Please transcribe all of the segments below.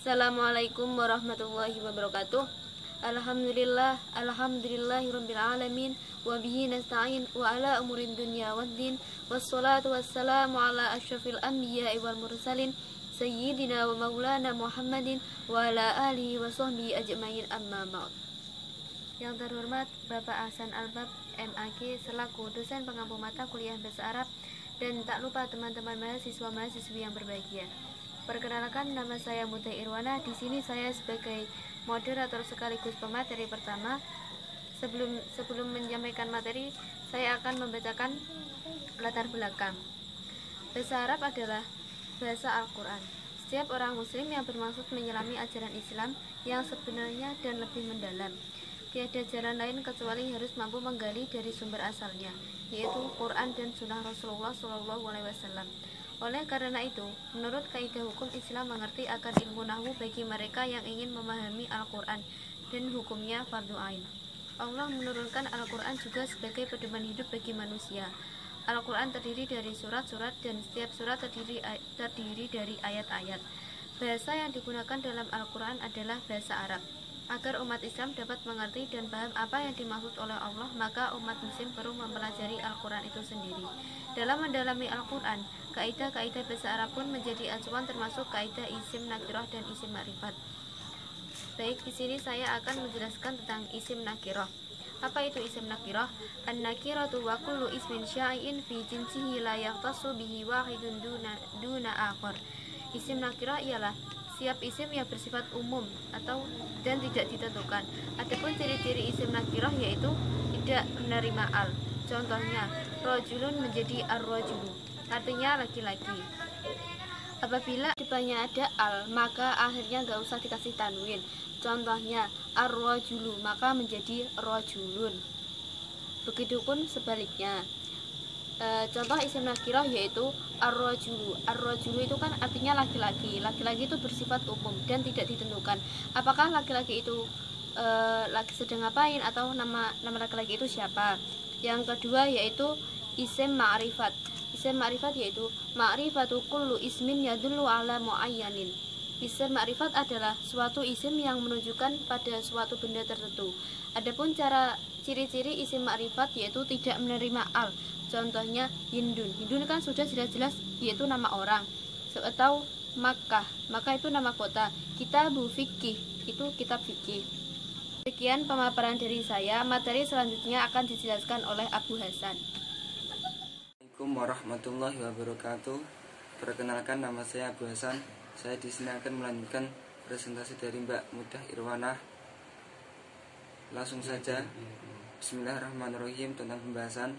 Assalamualaikum warahmatullahi wabarakatuh. Alhamdulillahirabbil alamin wa bihi nasta'in wa ala umurin dunya waddin wassalatu wassalamu ala asyrafil anbiya'i wal mursalin sayyidina wa maulana Muhammadin wa ala alihi wa sahbihi ajmain, amma ba'd. Yang terhormat Bapak Ahsan Albab MAG selaku dosen pengampu mata kuliah bahasa Arab, dan tak lupa teman-teman mahasiswa-mahasiswi yang berbahagia. Perkenalkan, nama saya Mudah Irwana. Di sini saya sebagai moderator sekaligus pemateri pertama. Sebelum menyampaikan materi, saya akan membacakan latar belakang. Bahasa Arab adalah bahasa Al-Quran. Setiap orang muslim yang bermaksud menyelami ajaran Islam yang sebenarnya dan lebih mendalam. Tiada jalan lain kecuali harus mampu menggali dari sumber asalnya, yaitu Quran dan Sunnah Rasulullah SAW. Oleh karena itu, menurut kaidah hukum Islam mengerti akan ilmu nahwu bagi mereka yang ingin memahami Al-Quran dan hukumnya fardu ain. Allah menurunkan Al-Quran juga sebagai pedoman hidup bagi manusia. Al-Quran terdiri dari surat-surat dan setiap surat terdiri dari ayat-ayat. Bahasa yang digunakan dalam Al-Quran adalah bahasa Arab. Agar umat Islam dapat mengerti dan paham apa yang dimaksud oleh Allah, maka umat muslim perlu mempelajari Al-Quran itu sendiri. Dalam mendalami Al-Quran, kaidah-kaidah bahasa Arab pun menjadi acuan, termasuk kaidah isim nakirah dan isim ma'rifat. Baik, di sini saya akan menjelaskan tentang isim nakirah. Apa itu isim nakirah? An-nakiratu wa kullu ismin syai'in fi jinsihi la yahtassu bihi wahidun duna akhar. Isim nakirah ialah setiap isim yang bersifat umum dan tidak ditentukan. Adapun ciri-ciri isim nakirah yaitu tidak menerima al. Contohnya, rojulun menjadi ar-rojulu, artinya laki-laki. Apabila depannya ada al, maka akhirnya nggak usah dikasih tanwin. Contohnya, ar-rojulu, maka menjadi rojulun. Begitupun sebaliknya. Contoh isim nakirah yaitu ar-rajulu. Ar-rajulu itu kan artinya laki-laki. Laki-laki itu bersifat umum dan tidak ditentukan. Apakah laki-laki itu lagi sedang ngapain atau nama laki-laki itu siapa? Yang kedua yaitu isim ma'rifat. Isim ma'rifat yaitu ma'rifatu kullu ismin yadullu ala muayyanin. Isim ma'rifat adalah suatu isim yang menunjukkan pada suatu benda tertentu. Adapun ciri-ciri isim ma'rifat yaitu tidak menerima al. Contohnya Hindun. Hindun kan sudah jelas-jelas yaitu nama orang. Atau Makkah, maka itu nama kota. Kitabu fikih, itu kitab fikih. Sekian pemaparan dari saya. Materi selanjutnya akan dijelaskan oleh Abu Hasan. Assalamualaikum warahmatullahi wabarakatuh. Perkenalkan, nama saya Abu Hasan. Saya di sini akan melanjutkan presentasi dari Mbak Mudah Irwana. Langsung saja. Bismillahirrahmanirrahim, tentang pembahasan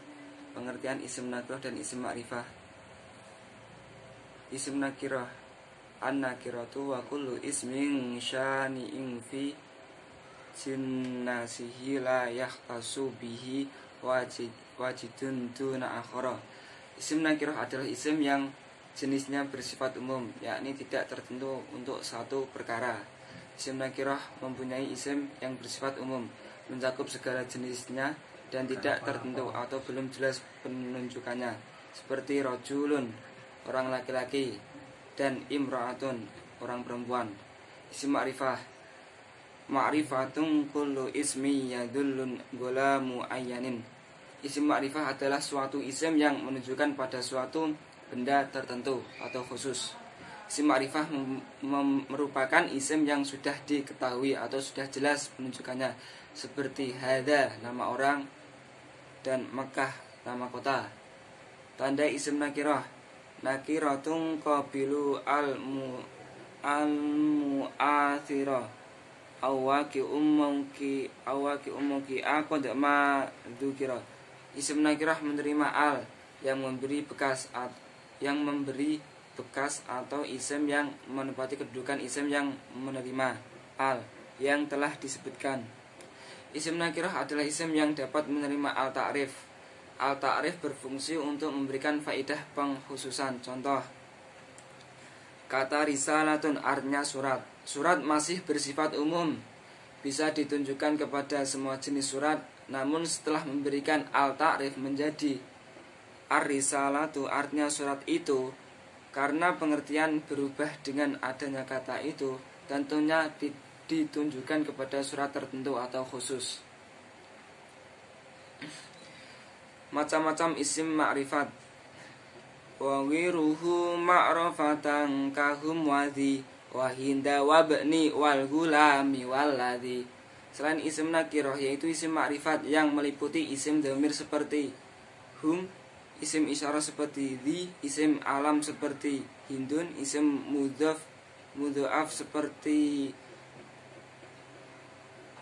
pengertian isim nakirah dan isim ma'rifah. Isim nakirah, an-nakiratu wa kullu ismin syani'in fi jinnasihi la yahtasu bihi wajidun duna akhara. Isim nakirah adalah isim yang jenisnya bersifat umum, yakni tidak tertentu untuk satu perkara. Isim nakirah mempunyai isim yang bersifat umum, mencakup segala jenisnya dan tidak tertentu atau belum jelas penunjukannya, seperti rojulun, orang laki-laki, dan imra'atun, orang perempuan. Isim ma'rifah, ma'rifatun kullu ismi yadullun gola mu'ayyanin. Isim ma'rifah adalah suatu isim yang menunjukkan pada suatu benda tertentu atau khusus. Isim ma'rifah merupakan isim yang sudah diketahui atau sudah jelas penunjukannya, seperti hada, nama orang, dan Makkah, nama kota. Tanda isim nakirah, nakiratun qabilu al-mu'athira awaki ummuki aqad ma dzukira. Isim nakirah menerima al yang memberi bekas atau isim yang menempati kedudukan isim yang menerima al yang telah disebutkan. Isim nakirah adalah isim yang dapat menerima al-ta'rif. Al-ta'rif berfungsi untuk memberikan faidah pengkhususan. Contoh, kata risalatun artinya surat. Surat masih bersifat umum, bisa ditunjukkan kepada semua jenis surat. Namun setelah memberikan al-ta'rif menjadi ar-risalatu artinya surat itu, karena pengertian berubah dengan adanya kata itu, tentunya ditunjukkan kepada surat tertentu atau khusus. Macam-macam isim ma'rifat. Wa wiruhu ma'rafatan kahum wadhi wa hinda wabni wal gulami walladhi. Selain isim nakirah, yaitu isim ma'rifat yang meliputi isim dhamir seperti hum, isim isyarah seperti dhi, isim alam seperti hindun, isim mudhaf seperti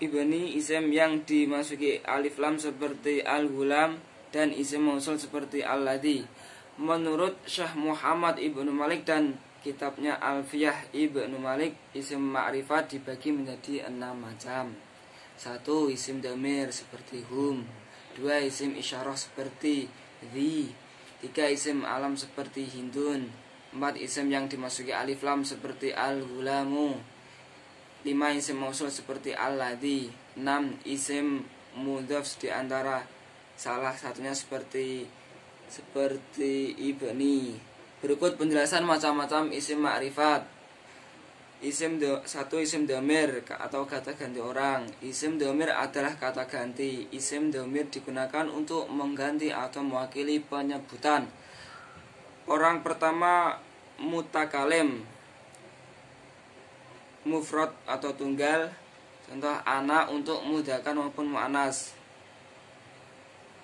ibni, isim yang dimasuki alif lam seperti al-gulam, dan isim mausul seperti alladhi. Menurut Syekh Muhammad Ibnu Malik dan kitabnya Alfiyah Ibnu Malik, isim ma'rifat dibagi menjadi 6 macam. 1. Isim dhamir seperti hum. 2. Isim isyarah seperti dhi. 3. Isim alam seperti hindun. 4. Isim yang dimasuki alif lam seperti al-gulamu. 5. Isim mausul seperti alladhi. 6. Isim mudhaf di antara salah satunya seperti ibni. Berikut penjelasan macam-macam isim ma'rifat. 1. Isim dhamir atau kata ganti orang. Isim dhamir adalah kata ganti. Isim dhamir digunakan untuk mengganti atau mewakili penyebutan. Orang pertama mutakalim, mufrad atau tunggal. Contoh ana untuk mudzakkar maupun muannas.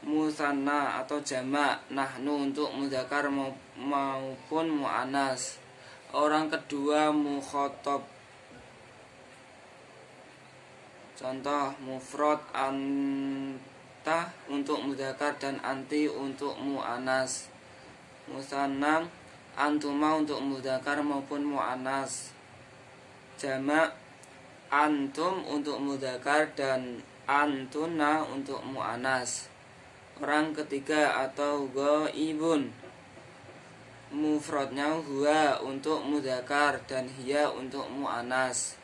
Musanna atau jamak, nahnu untuk mudzakkar maupun muannas. Orang kedua mukhatab. Contoh mufrad anta untuk mudzakkar dan anti untuk muannas. Musanna antuma untuk mudzakkar maupun muannas. Jamak antum untuk mudzakkar dan antuna untuk muannas. Orang ketiga atau ghaibun, mufradnya huwa untuk mudzakkar dan hiya untuk muannas.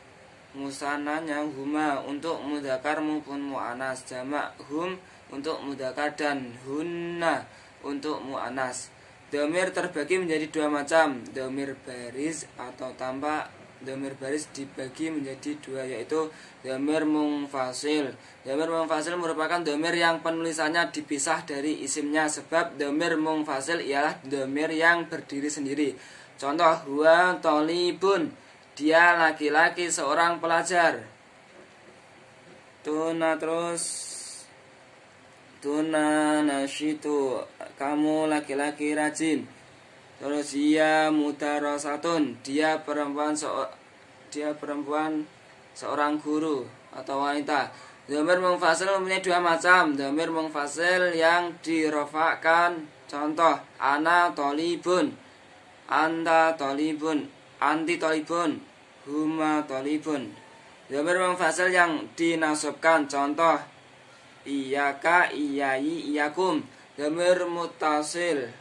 Musannanya huma untuk mudzakkar maupun muannas. Jamak hum untuk mudzakkar dan hunna untuk muannas. Dhamir terbagi menjadi 2 macam, dhamir baris atau tanpa. Dhamir baris dibagi menjadi 2, yaitu dhamir munfasil. Dhamir munfasil merupakan dhamir yang penulisannya dipisah dari isimnya, sebab dhamir munfasil ialah dhamir yang berdiri sendiri. Contoh huwa thalibun, dia laki-laki seorang pelajar. Tuna nasyitu, kamu laki-laki rajin. Terus dia mudarasatun, dia perempuan seorang guru atau wanita. Dhamir munfasil mempunyai 2 macam. Dhamir munfasil yang dirofakkan. Contoh ana thalibun, anta thalibun, anti thalibun, huma thalibun. Dhamir munfasil yang dinasabkan. Contoh iyyaka, iyyai, iyyakum. Dhamir muttasil.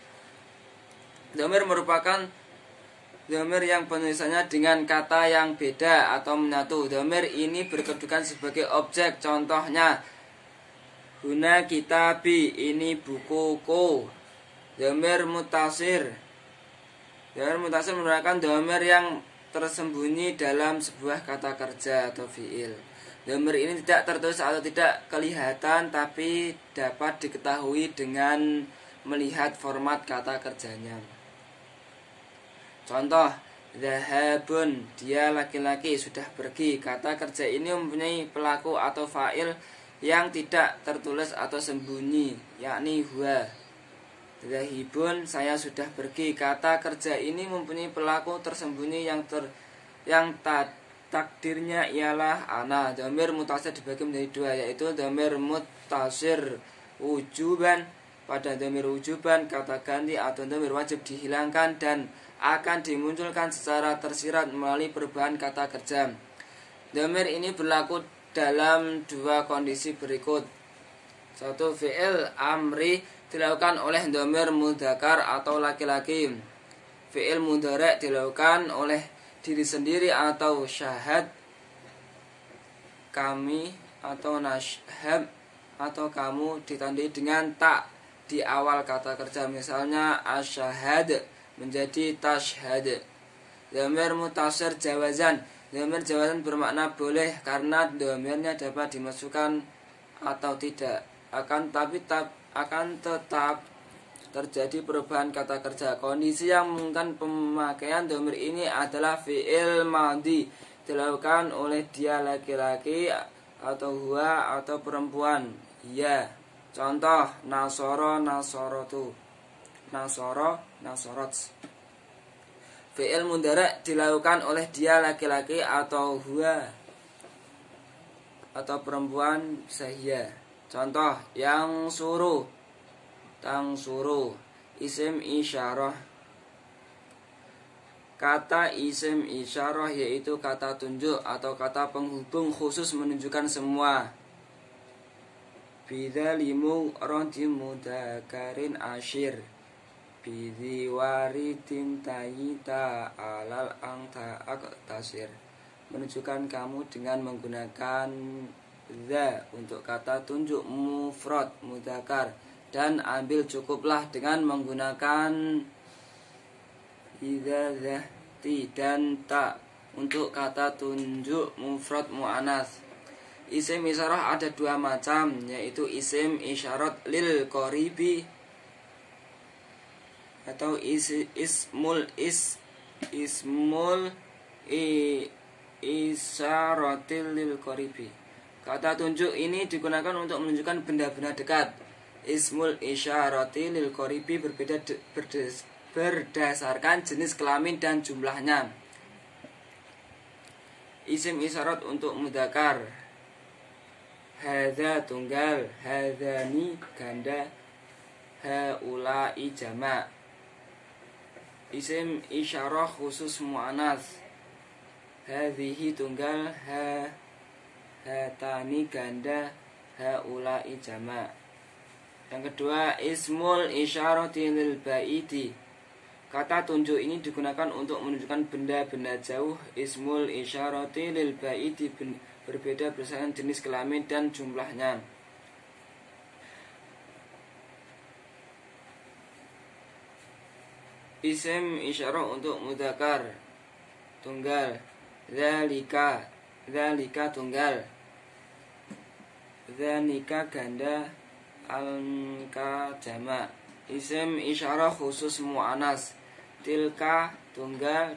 Dhamir merupakan dhamir yang penulisannya dengan kata yang beda atau menyatu. Dhamir ini berkedudukan sebagai objek. Contohnya huna kitabi, ini bukuku. Dhamir mutasir. Dhamir mutasir merupakan dhamir yang tersembunyi dalam sebuah kata kerja atau fiil. Dhamir ini tidak tertulis atau tidak kelihatan, tapi dapat diketahui dengan melihat format kata kerjanya. Contoh dhahabun, dia laki-laki sudah pergi. Kata kerja ini mempunyai pelaku atau fa'il yang tidak tertulis atau sembunyi, yakni huwa. Dhahibun, saya sudah pergi. Kata kerja ini mempunyai pelaku tersembunyi yang takdirnya ialah ana. Dhamir mutasir dibagi menjadi 2, yaitu dhamir mutasir wujuban. Pada dhamir wujuban, kata ganti atau dhamir wajib dihilangkan dan akan dimunculkan secara tersirat melalui perubahan kata kerja. Dhamir ini berlaku dalam 2 kondisi berikut. 1. Fi'il amri dilakukan oleh dhamir mudzakkar atau laki-laki. Fi'il mudhari' dilakukan oleh diri sendiri atau syahad, kami atau nashhab atau kamu ditandai dengan tak di awal kata kerja. Misalnya asyhad menjadi tashhad. Dhamir mutasir jawazan Dhamir jawazan bermakna boleh karena dhamirnya dapat dimasukkan atau tidak. Akan tetap terjadi perubahan kata kerja. Kondisi yang memungkinkan pemakaian dhamir ini adalah fi'il madhi, dilakukan oleh dia laki-laki atau huwa atau perempuan. Ya. Contoh nasoro nasorotu, nasoro nasorot. Fi'il mudhari' dilakukan oleh dia laki-laki atau huwa atau perempuan saya. Contoh yang suruh, tang suruh. Isim isyarah. Kata isim isyarah yaitu kata tunjuk atau kata penghubung khusus menunjukkan semua. Bidzalimu rajim mudakarin asyir. Bidhi waridin tayita alal angta aktasir. Menunjukkan kamu dengan menggunakan za untuk kata tunjuk mufrad mudzakkar, dan ambil cukuplah dengan menggunakan idzati dan ta untuk kata tunjuk mufrad muannats. Isim isyarah ada dua macam, yaitu isim isyarat lil qaribi atau ismul isyaratil lil qaribi. Kata tunjuk ini digunakan untuk menunjukkan benda-benda dekat. Ismul isyarati lil qaribi berdasarkan jenis kelamin dan jumlahnya. Isim isyarat untuk mudzakkar. Hadza tunggal, hadzani ganda, haula'i jama'. Isim isyarah khusus muannats. Hadhihi tunggal, hatani ganda, haula'i jama'. Yang kedua, ismul isyarati lil ba'idi. Kata tunjuk ini digunakan untuk menunjukkan benda-benda jauh. Ismul isyarati lil ba'idi berbeda berdasarkan jenis kelamin dan jumlahnya. Isim isyarah untuk mudzakkar tunggal. Dzalika tunggal. Dzanika ganda, alka jama'. Isim isyarah khusus muannats. Tilka tunggal,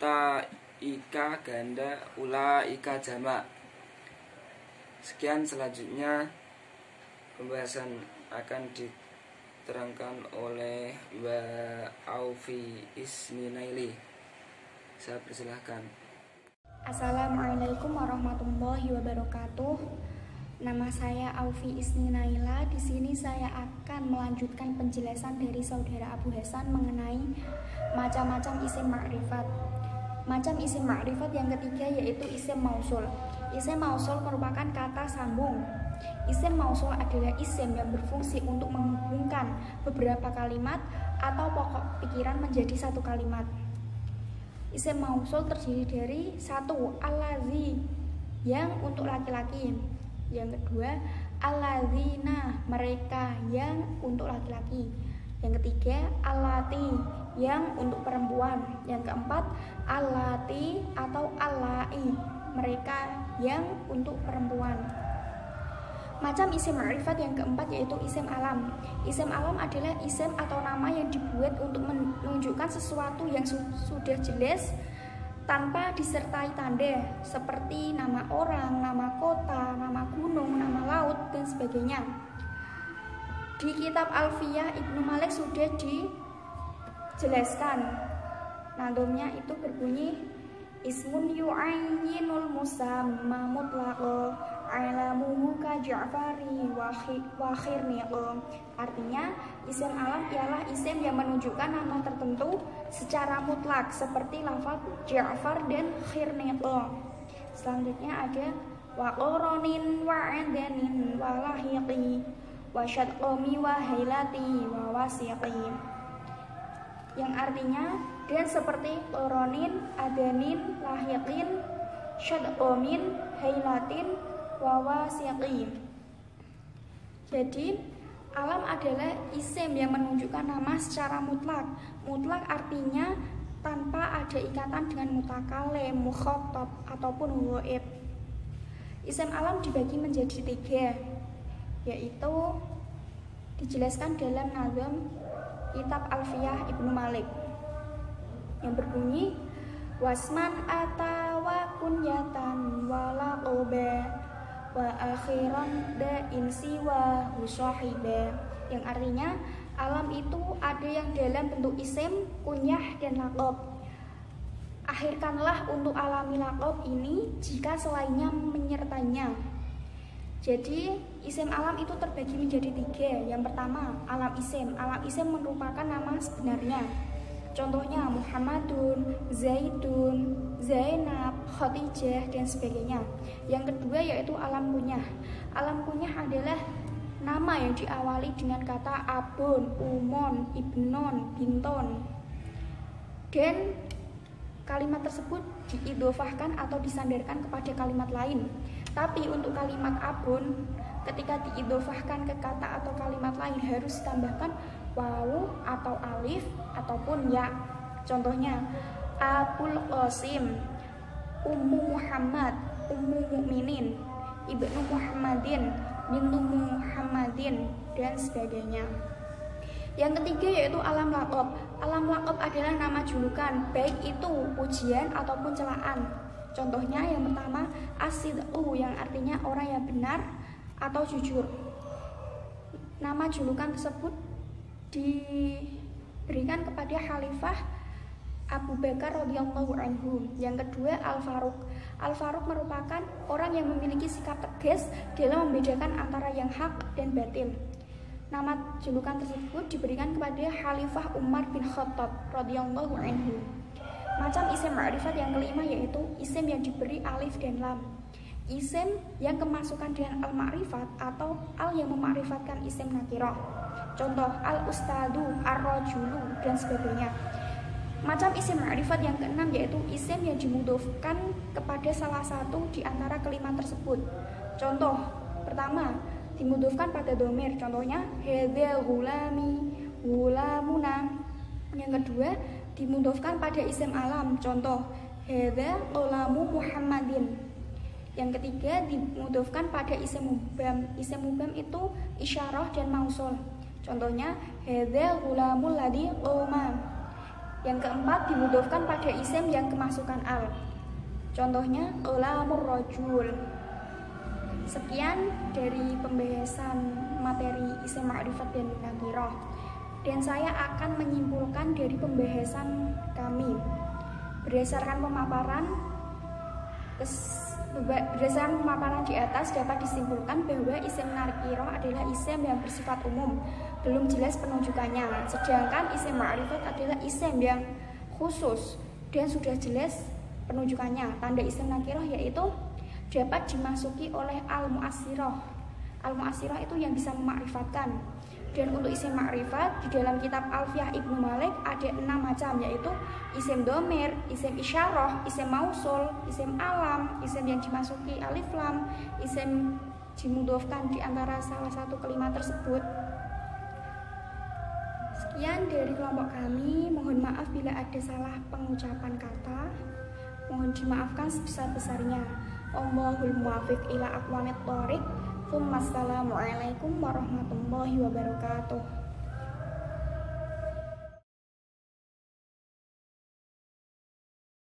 taika ganda, ulaika jama'. Sekian, selanjutnya pembahasan akan diterangkan oleh Mbak Aufi Isninaili. Saya persilahkan. Assalamualaikum warahmatullahi wabarakatuh. Nama saya Aufi Isninaila. Di sini saya akan melanjutkan penjelasan dari saudara Abu Hasan mengenai macam-macam isim ma'rifat. Macam isim ma'rifat yang ketiga yaitu isim mausul. Isim mausul merupakan kata sambung. Isim mausul adalah isim yang berfungsi untuk menghubungkan beberapa kalimat atau pokok pikiran menjadi satu kalimat. Isim mausul terdiri dari satu, allazi, yang untuk laki-laki. Yang kedua, allazina, mereka, yang untuk laki-laki. Yang ketiga, allati, yang untuk perempuan. Yang keempat, allati atau allai, mereka, yang untuk perempuan. Macam isim ma'rifat yang keempat yaitu isim alam. Isim alam adalah isim atau nama yang dibuat untuk menunjukkan sesuatu yang sudah jelas tanpa disertai tanda, seperti nama orang, nama kota, nama gunung, nama laut, dan sebagainya. Di kitab Alfiyah Ibnu Malik sudah dijelaskan. Nadumnya itu berbunyi ismun yu'ayyinul musamma mutlaqo alamuhu ka Ja'fari wa khirniqo. Artinya, isim alam ialah isim yang menunjukkan nama tertentu secara mutlak seperti lafaz Ja'far dan khirniqo. Selanjutnya ada wa qoronin wa adanin wa lahiqi wa syadqomi wa hailati wa wasiqi, yang artinya dan seperti qoronin, adanin, lahiqin, syadqomin, hailatin, wawasiqi. Jadi alam adalah isim yang menunjukkan nama secara mutlak. Mutlak artinya tanpa ada ikatan dengan mutakalim, mukhatab ataupun ghaib. Isim alam dibagi menjadi 3, yaitu dijelaskan dalam nazam kitab Alfiyah Ibnu Malik yang berbunyi wasman atawa kunyatan wala qoba wa akhiran da insiwa husahiba, yang artinya alam itu ada yang dalam bentuk isim, kunyah, dan laqab. Akhirkanlah untuk alami laqab ini jika selainnya menyertainya. Jadi isim alam itu terbagi menjadi 3. Yang pertama, alam isim. Alam isim merupakan nama sebenarnya. Contohnya Muhammadun, Zaidun, Zainab, Khadijah, dan sebagainya. Yang kedua yaitu alam kunyah. Alam kunyah adalah nama yang diawali dengan kata abun, umon, ibnon, binton, dan kalimat tersebut diidhofahkan atau disandarkan kepada kalimat lain. Tapi untuk kalimat abun, ketika diidhofahkan ke kata atau kalimat lain harus ditambahkan wawu atau alif ataupun ya. Contohnya Abul Qasim, Ummu Muhammad, Ummu Mukminin, Ibnu Muhammadin, Bintu Muhammadin, dan sebagainya. Yang ketiga yaitu alam laqab. Alam laqab adalah nama julukan, baik itu pujian ataupun celaan. Contohnya yang pertama as-sidqu, yang artinya orang yang benar atau jujur. Nama julukan tersebut diberikan kepada Khalifah Abu Bakar radhiyallahu anhu. Yang kedua Al-Faruq. Al-Faruq merupakan orang yang memiliki sikap tegas dalam membedakan antara yang hak dan batil. Nama julukan tersebut diberikan kepada Khalifah Umar bin Khattab radhiyallahu anhu. Macam isim ma'rifat yang kelima yaitu isim yang diberi alif dan lam. Isim yang kemasukan dengan al-ma'rifat atau al yang memakrifatkan isim nakirah. Contoh al-ustadu, ar-rajulu, dan sebagainya. Macam isim ma'rifat yang keenam yaitu isim yang dimudhofkan kepada salah satu di antara kelima tersebut. Contoh pertama dimudhofkan pada dhamir, contohnya hadza ghulami, ghulamuna. Yang kedua dimudhofkan pada isim alam, contoh hadza ghulamu Muhammadin. Yang ketiga dimudhofkan pada isim mubham. Isim mubham itu isyarah dan mausul, contohnya hadza ghulamul ladzi qoma. Yang keempat dimudhofkan pada isim yang kemasukan al, contohnya ghulamur rajul. Sekian dari pembahasan materi isim ma'rifat dan nakirah, dan saya akan menyimpulkan dari pembahasan kami berdasarkan pemaparan di atas dapat disimpulkan bahwa isim nakirah adalah isim yang bersifat umum, belum jelas penunjukannya, sedangkan isim ma'rifat adalah isim yang khusus dan sudah jelas penunjukannya. Tanda isim nakirah yaitu dapat dimasuki oleh al-mu'assirah. Al-mu'assirah itu yang bisa memakrifatkan. Dan untuk isim ma'rifat di dalam kitab Alfiyah Ibnu Malik ada 6 macam, yaitu isim dhamir, isim isyarah, isim mausul, isim alam, isim yang dimasuki alif lam, isim dimudhofkan di antara salah satu kelima tersebut. Sekian dari kelompok kami, mohon maaf bila ada salah pengucapan kata, mohon dimaafkan sebesar-besarnya. Allahul muwafiq ila aqwamit thoriq. Assalamualaikum warahmatullahi wabarakatuh.